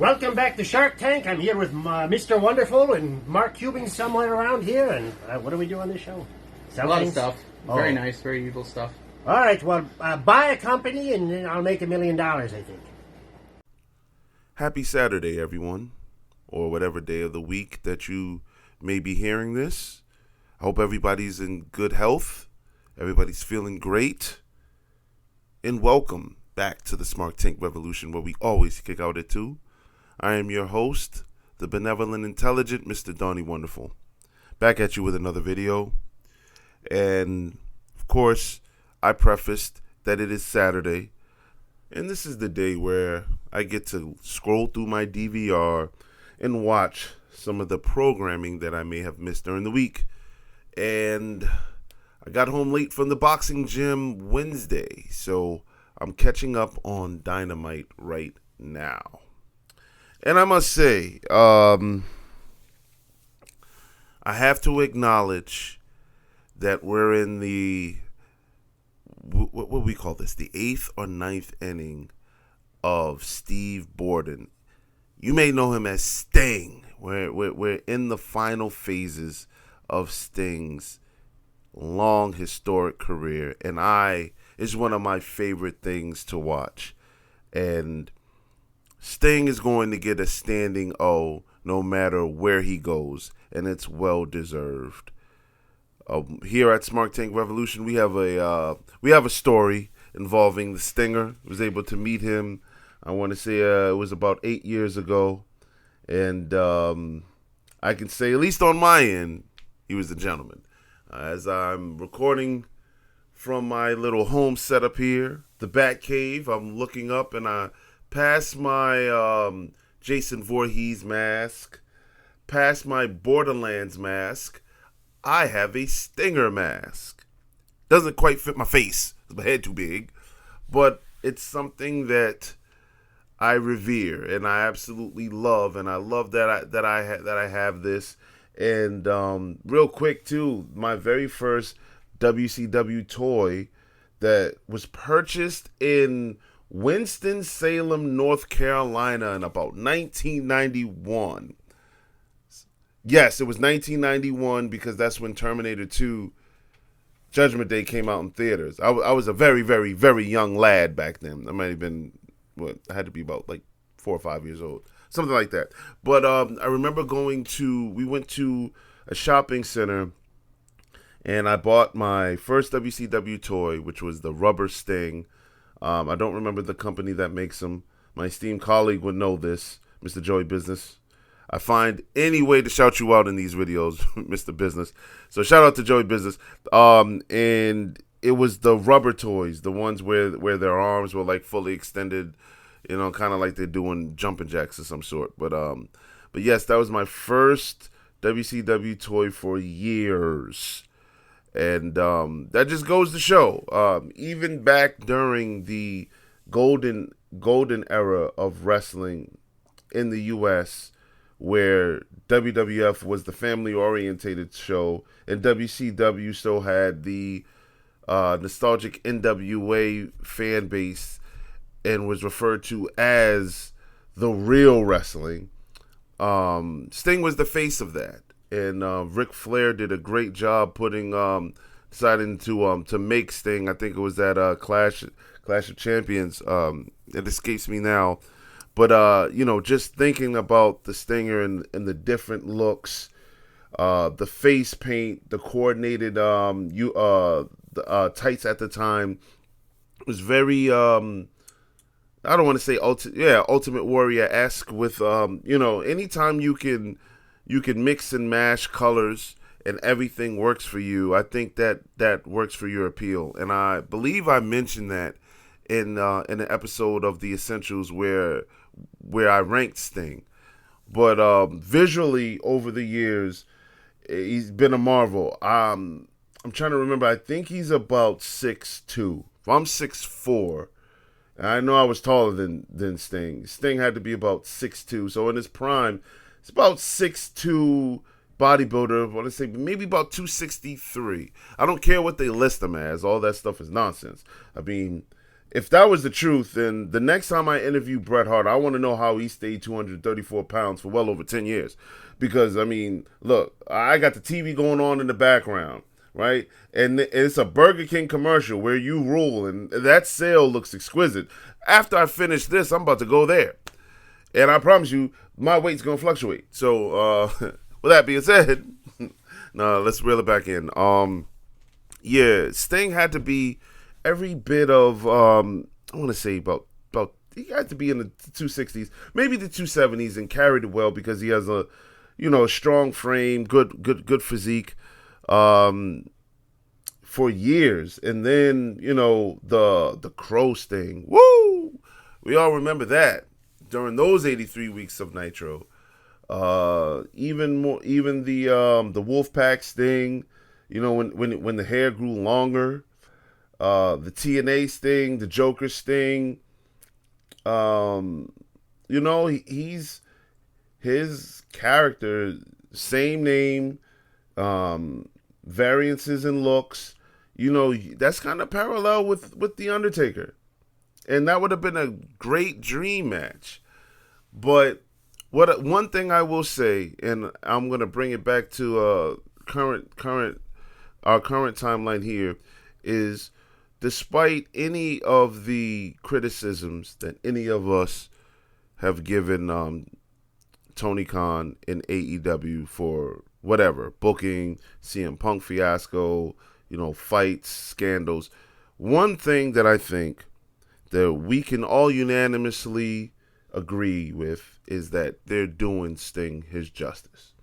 Welcome back to Shark Tank. I'm here with Mr. Wonderful and Mark Cuban somewhere around here. And what do we do on this show? A lot of stuff. Very nice, very evil stuff. All right, well, buy a company and then I'll make $1 million, I think. Happy Saturday, everyone, or whatever day of the week that you may be hearing this. I hope everybody's in good health. Everybody's feeling great. And welcome back to the Smart Tank Revolution, where we always kick out at 2. I am your host, the benevolent, intelligent Mr. Donnie Wonderful. Back at you with another video. And, of course, I prefaced that it is Saturday. And this is the day where I get to scroll through my DVR and watch some of the programming that I may have missed during the week. And I got home late from the boxing gym Wednesday, so I'm catching up on Dynamite right now. And I must say, I have to acknowledge that we're in the, what do we call this, the 8th or 9th inning of Steve Borden. You may know him as Sting. We're in the final phases of Sting's long historic career, and it's one of my favorite things to watch. And Sting is going to get a standing O no matter where he goes, and it's well deserved. Here at Smart Tank Revolution, we have a story involving the Stinger. I was able to meet him. I want to say it was about 8 years ago, and I can say, at least on my end, he was a gentleman. As I'm recording from my little home setup here, the Bat Cave, I'm looking up and I pass my Jason Voorhees mask, past my Borderlands mask. I have a Stinger mask. Doesn't quite fit my face, my head too big, but it's something that I revere and I absolutely love, and I love that I have this. And real quick too, my very first WCW toy that was purchased in Winston-Salem, North Carolina in about 1991. Yes, it was 1991 because that's when Terminator 2 Judgment Day came out in theaters. I was a very, very, very young lad back then. I might have been, I had to be about like 4 or 5 years old. Something like that. But I remember we went to a shopping center and I bought my first WCW toy, which was the Rubber Sting. I don't remember the company that makes them. My esteemed colleague would know this, Mr. Joey Business. I find any way to shout you out in these videos, Mr. Business. So shout out to Joey Business. And it was the rubber toys, the ones where their arms were like fully extended, you know, kind of like they're doing jumping jacks of some sort. But yes, that was my first WCW toy for years. And that just goes to show, even back during the golden era of wrestling in the U.S., where WWF was the family-orientated show, and WCW still had the nostalgic NWA fan base and was referred to as the real wrestling. Sting was the face of that. And Ric Flair did a great job deciding to make Sting. I think it was at Clash of Champions. It escapes me now. But, just thinking about the Stinger and the different looks, the face paint, the coordinated tights at the time, it was very, I don't want to say Ultimate Warrior-esque with, anytime you can mix and mash colors and everything works for you, I think that works for your appeal. And I believe I mentioned that in an episode of The Essentials where I ranked Sting. But visually over the years, he's been a marvel. I'm trying to remember. I think he's about 6'2". If I'm 6'4", and I know I was taller than Sting. Sting had to be about 6'2". So in his prime, it's about 6'2" bodybuilder. I want to say maybe about 263. I don't care what they list him as. All that stuff is nonsense. I mean, if that was the truth, then the next time I interview Bret Hart, I want to know how he stayed 234 pounds for well over 10 years. Because, I mean, look, I got the TV going on in the background, right? And it's a Burger King commercial where you rule, and that sale looks exquisite. After I finish this, I'm about to go there. And I promise you, my weight's going to fluctuate. So, with that being said, no, let's reel it back in. Yeah, Sting had to be every bit of, I want to say about he had to be in the 260s, maybe the 270s, and carried it well because he has a strong frame, good physique, for years. And then, the Crow Sting, woo! We all remember that during those 83 weeks of Nitro. Even the Wolfpack Sting, when the hair grew longer, the TNA Sting, the Joker Sting, he's his character, same name, variances in looks, that's kind of parallel with The Undertaker. And that would have been a great dream match. But one thing I will say, and I'm going to bring it back to our current timeline here, is despite any of the criticisms that any of us have given Tony Khan in AEW for whatever, booking, CM Punk fiasco, fights, scandals, one thing that I think that we can all unanimously agree with is that they're doing Sting his justice.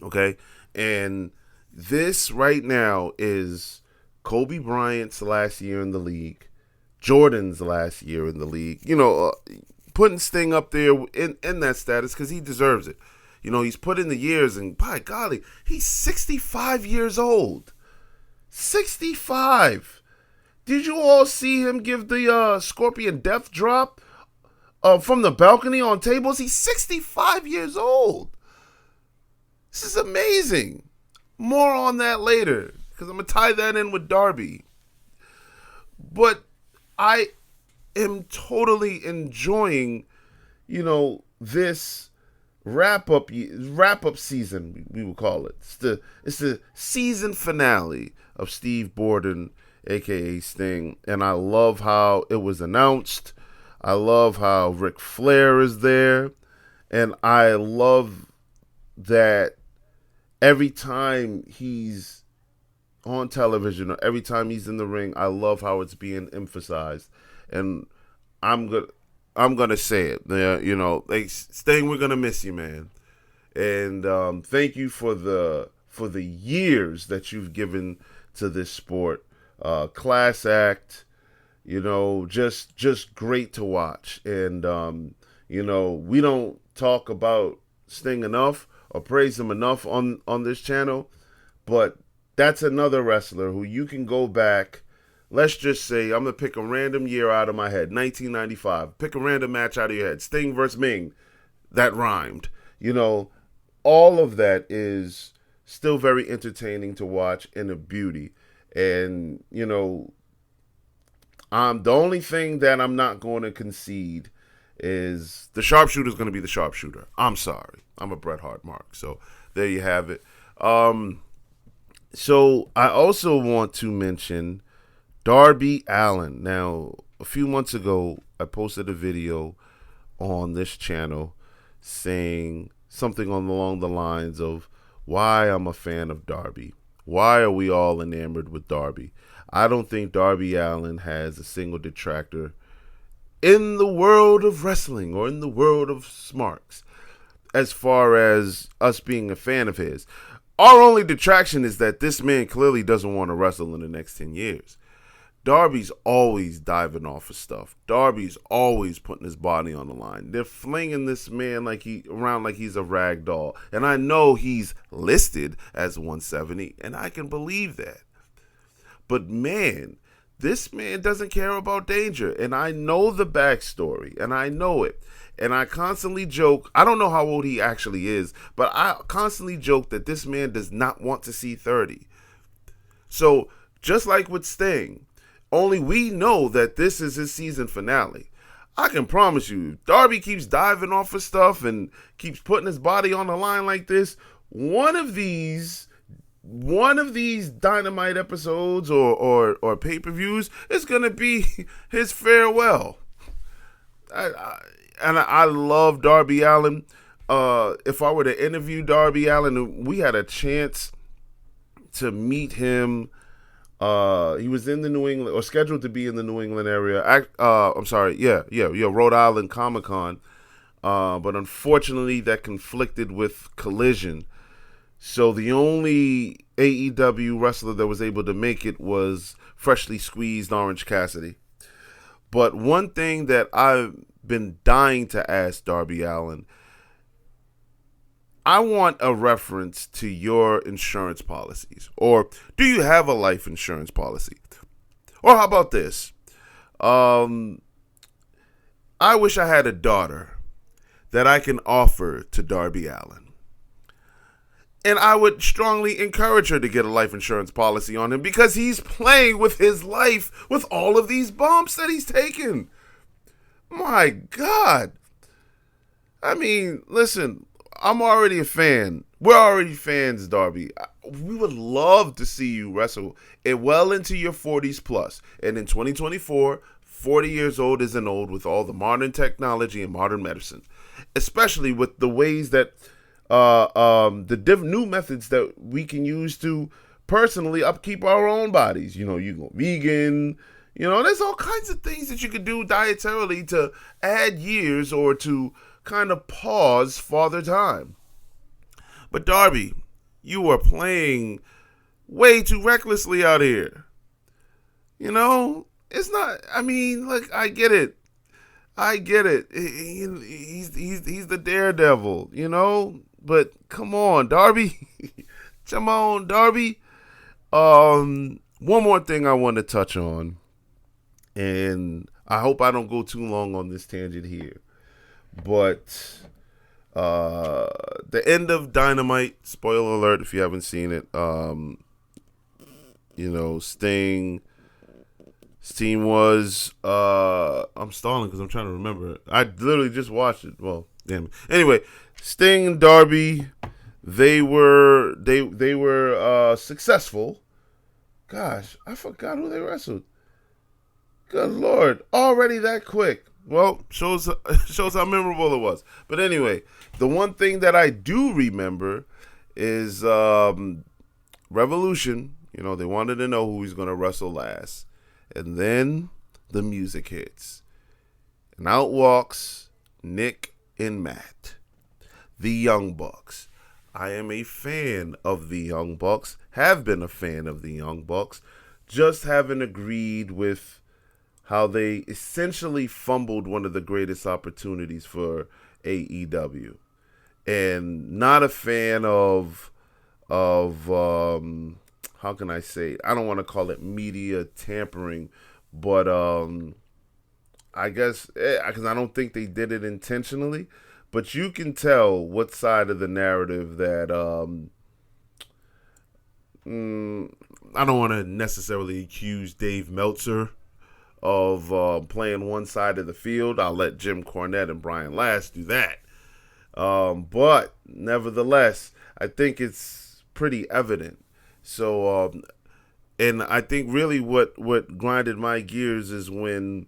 Okay? And this right now is Kobe Bryant's last year in the league, Jordan's last year in the league, putting Sting up there in that status because he deserves it. He's put in the years, and by golly, he's 65 years old. 65. Did you all see him give the Scorpion Death Drop from the balcony on tables? He's 65 years old. This is amazing. More on that later, because I'm going to tie that in with Darby. But I am totally enjoying, this wrap-up season, we would call it. It's the season finale of Steve Borden, a.k.a. Sting, and I love how it was announced. I love how Ric Flair is there, and I love that every time he's on television or every time he's in the ring, I love how it's being emphasized. And I'm gonna say it. Sting, we're gonna miss you, man. And thank you for the years that you've given to this sport. Class act, just great to watch. And we don't talk about Sting enough or praise him enough on this channel, but that's another wrestler who you can go back. Let's just say, I'm going to pick a random year out of my head, 1995. Pick a random match out of your head. Sting versus Ming. That rhymed. All of that is still very entertaining to watch and a beauty. And, the only thing that I'm not going to concede is the sharpshooter is going to be the sharpshooter. I'm sorry. I'm a Bret Hart mark. So there you have it. So I also want to mention Darby Allin. Now, a few months ago, I posted a video on this channel saying something along the lines of why I'm a fan of Darby. Why are we all enamored with Darby? I don't think Darby Allin has a single detractor in the world of wrestling or in the world of smarks as far as us being a fan of his. Our only detraction is that this man clearly doesn't want to wrestle in the next 10 years. Darby's always diving off of stuff. Darby's always putting his body on the line. They're flinging this man around like he's a rag doll. And I know he's listed as 170, and I can believe that. But man, this man doesn't care about danger. And I know the backstory, and I know it. And I constantly joke, I don't know how old he actually is, but I constantly joke that this man does not want to see 30. So, just like with Sting, Only we know that this is his season finale. I can promise you, if Darby keeps diving off of stuff and keeps putting his body on the line like this, one of these Dynamite episodes or pay-per-views is gonna be his farewell. I love Darby Allin. If I were to interview Darby Allin, we had a chance to meet him. He was in the New England, or scheduled to be in the New England area. Rhode Island Comic-Con. But unfortunately, that conflicted with Collision. So the only AEW wrestler that was able to make it was freshly squeezed Orange Cassidy. But one thing that I've been dying to ask Darby Allin, I want a reference to your insurance policies. Or do you have a life insurance policy? Or how about this? I wish I had a daughter that I can offer to Darby Allin. And I would strongly encourage her to get a life insurance policy on him because he's playing with his life with all of these bumps that he's taken. My God. I mean, listen, I'm already a fan. We're already fans, Darby. We would love to see you wrestle well into your 40s plus. And in 2024, 40 years old isn't old with all the modern technology and modern medicine. Especially with the ways that the new methods that we can use to personally upkeep our own bodies. You know, you go vegan. You know, there's all kinds of things that you could do dietarily to add years or to kind of pause Father Time. But Darby, you are playing way too recklessly out here. You know, it's not, I mean, look, I get it. He's the daredevil, you know? But come on, Darby. Come on, Darby. One more thing I want to touch on. And I hope I don't go too long on this tangent here. But the end of Dynamite, spoiler alert if you haven't seen it, Sting was, I'm stalling because I'm trying to remember it. I literally just watched it. Well, damn it. Anyway, Sting and Darby, they were successful. Gosh, I forgot who they wrestled. Good Lord, already that quick. Well, shows how memorable it was. But anyway, the one thing that I do remember is Revolution. You know, they wanted to know who he's going to wrestle last. And then the music hits. And out walks Nick and Matt, the Young Bucks. I am a fan of the Young Bucks, have been a fan of the Young Bucks, just haven't agreed with how they essentially fumbled one of the greatest opportunities for AEW. And not a fan of how can I say, I don't want to call it media tampering, but I guess, because I don't think they did it intentionally, but you can tell what side of the narrative that, I don't want to necessarily accuse Dave Meltzer of playing one side of the field. I'll let Jim Cornette and Brian Last do that. But nevertheless, I think it's pretty evident. So, and I think really what grinded my gears is when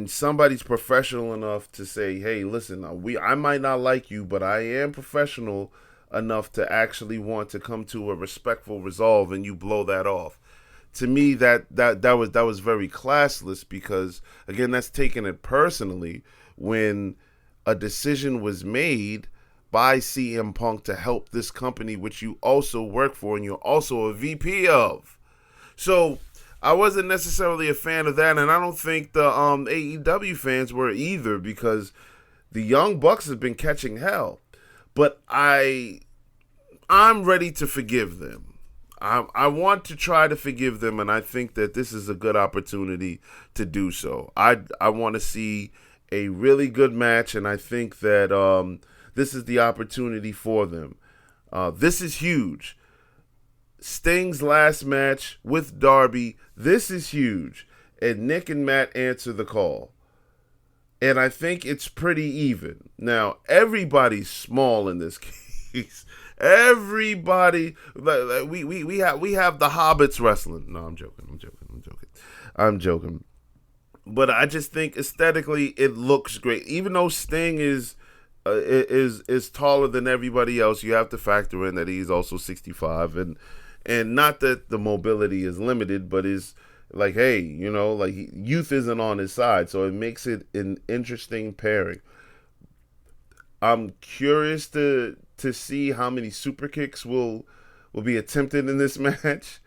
somebody's professional enough to say, hey, listen, I might not like you, but I am professional enough to actually want to come to a respectful resolve, and you blow that off. To me, that was very classless, because again, that's taking it personally when a decision was made by CM Punk to help this company, which you also work for and you're also a VP of. So I wasn't necessarily a fan of that, and I don't think the AEW fans were either, because the Young Bucks have been catching hell. But I'm ready to forgive them. I want to try to forgive them, and I think that this is a good opportunity to do so. I want to see a really good match, and I think that this is the opportunity for them. This is huge. Sting's last match with Darby, this is huge. And Nick and Matt answer the call. And I think it's pretty even. Now, everybody's small in this case. Everybody, we have the Hobbits wrestling. No, I'm joking. But I just think aesthetically it looks great. Even though Sting is taller than everybody else, you have to factor in that he's also 65, and not that the mobility is limited, but is like, hey, like youth isn't on his side, so it makes it an interesting pairing. I'm curious to see how many super kicks will be attempted in this match,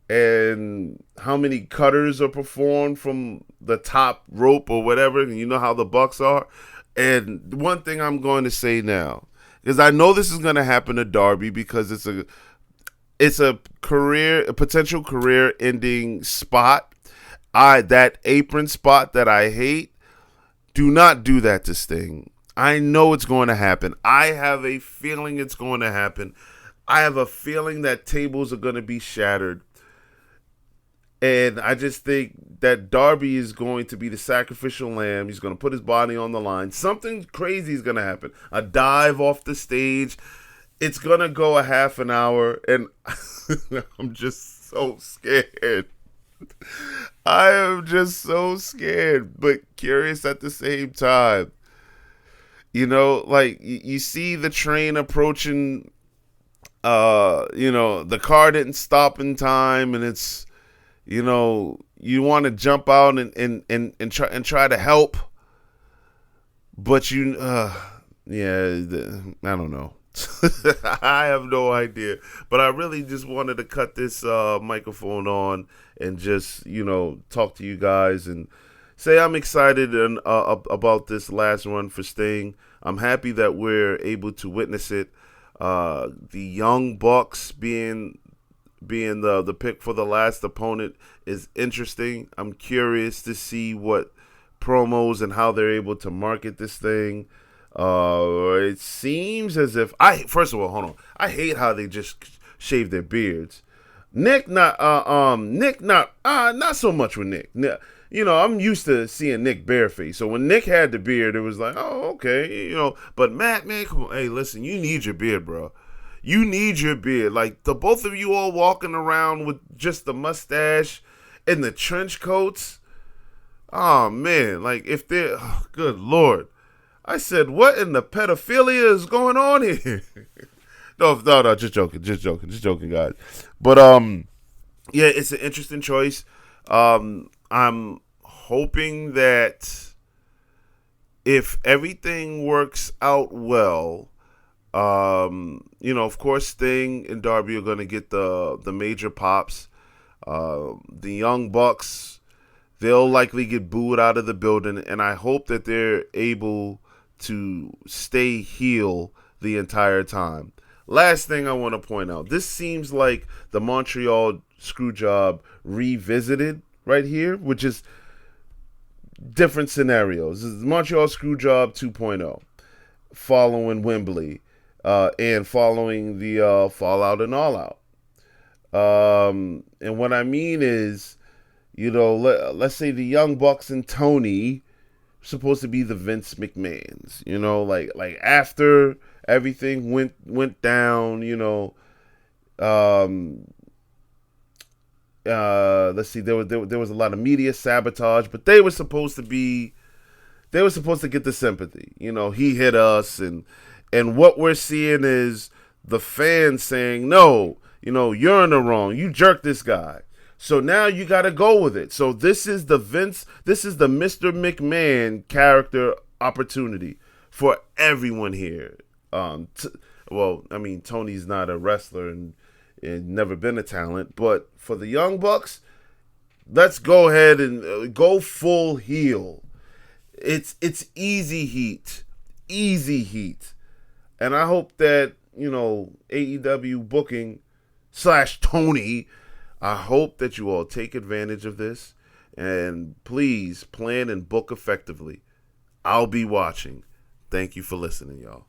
and how many cutters are performed from the top rope or whatever. And you know how the Bucks are. And one thing I'm going to say now, because I know this is going to happen to Darby, because it's a potential career-ending spot. That apron spot that I hate. Do not do that to Sting. I know it's going to happen. I have a feeling it's going to happen. I have a feeling that tables are going to be shattered. And I just think that Darby is going to be the sacrificial lamb. He's going to put his body on the line. Something crazy is going to happen. A dive off the stage. It's going to go a half an hour. And I'm just so scared. I am just so scared, but curious at the same time. Like you see the train approaching. The car didn't stop in time, and it's, you want to jump out and try to help, but I don't know. I have no idea, but I really just wanted to cut this microphone on and just talk to you guys and say I'm excited about this last run for Sting. I'm happy that we're able to witness it. The Young Bucks being the pick for the last opponent is interesting. I'm curious to see what promos and how they're able to market this thing. It seems as if first of all, hold on. I hate how they just shave their beards. Nick not so much with Nick. I'm used to seeing Nick bareface. So when Nick had the beard, it was like, oh, okay, But Matt, man, come on, hey, listen, you need your beard, bro. You need your beard. Like, the both of you all walking around with just the mustache and the trench coats. Oh, man. Like, if they're... Oh, good Lord. I said, what in the pedophilia is going on here? No, just joking, guys. But, yeah, it's an interesting choice. I'm hoping that if everything works out well... of course, Sting and Darby are going to get the major pops. The Young Bucks, they'll likely get booed out of the building, and I hope that they're able to stay heel the entire time. Last thing I want to point out, this seems like the Montreal Screwjob revisited right here, which is different scenarios. This is Montreal Screwjob 2.0, following Wembley. And following the Fallout and All Out. And what I mean is, let's say the Young Bucks and Tony are supposed to be the Vince McMahons. Like after everything went down, let's see, there was a lot of media sabotage, but they were supposed to get the sympathy. He hit us, and what we're seeing is the fans saying, no, you're in the wrong. You jerked this guy. So now you got to go with it. So this is the Mr. McMahon character opportunity for everyone here. Tony's not a wrestler and never been a talent, but for the Young Bucks, let's go ahead and go full heel. It's easy heat. And I hope that, AEW booking / Tony, I hope that you all take advantage of this. And please plan and book effectively. I'll be watching. Thank you for listening, y'all.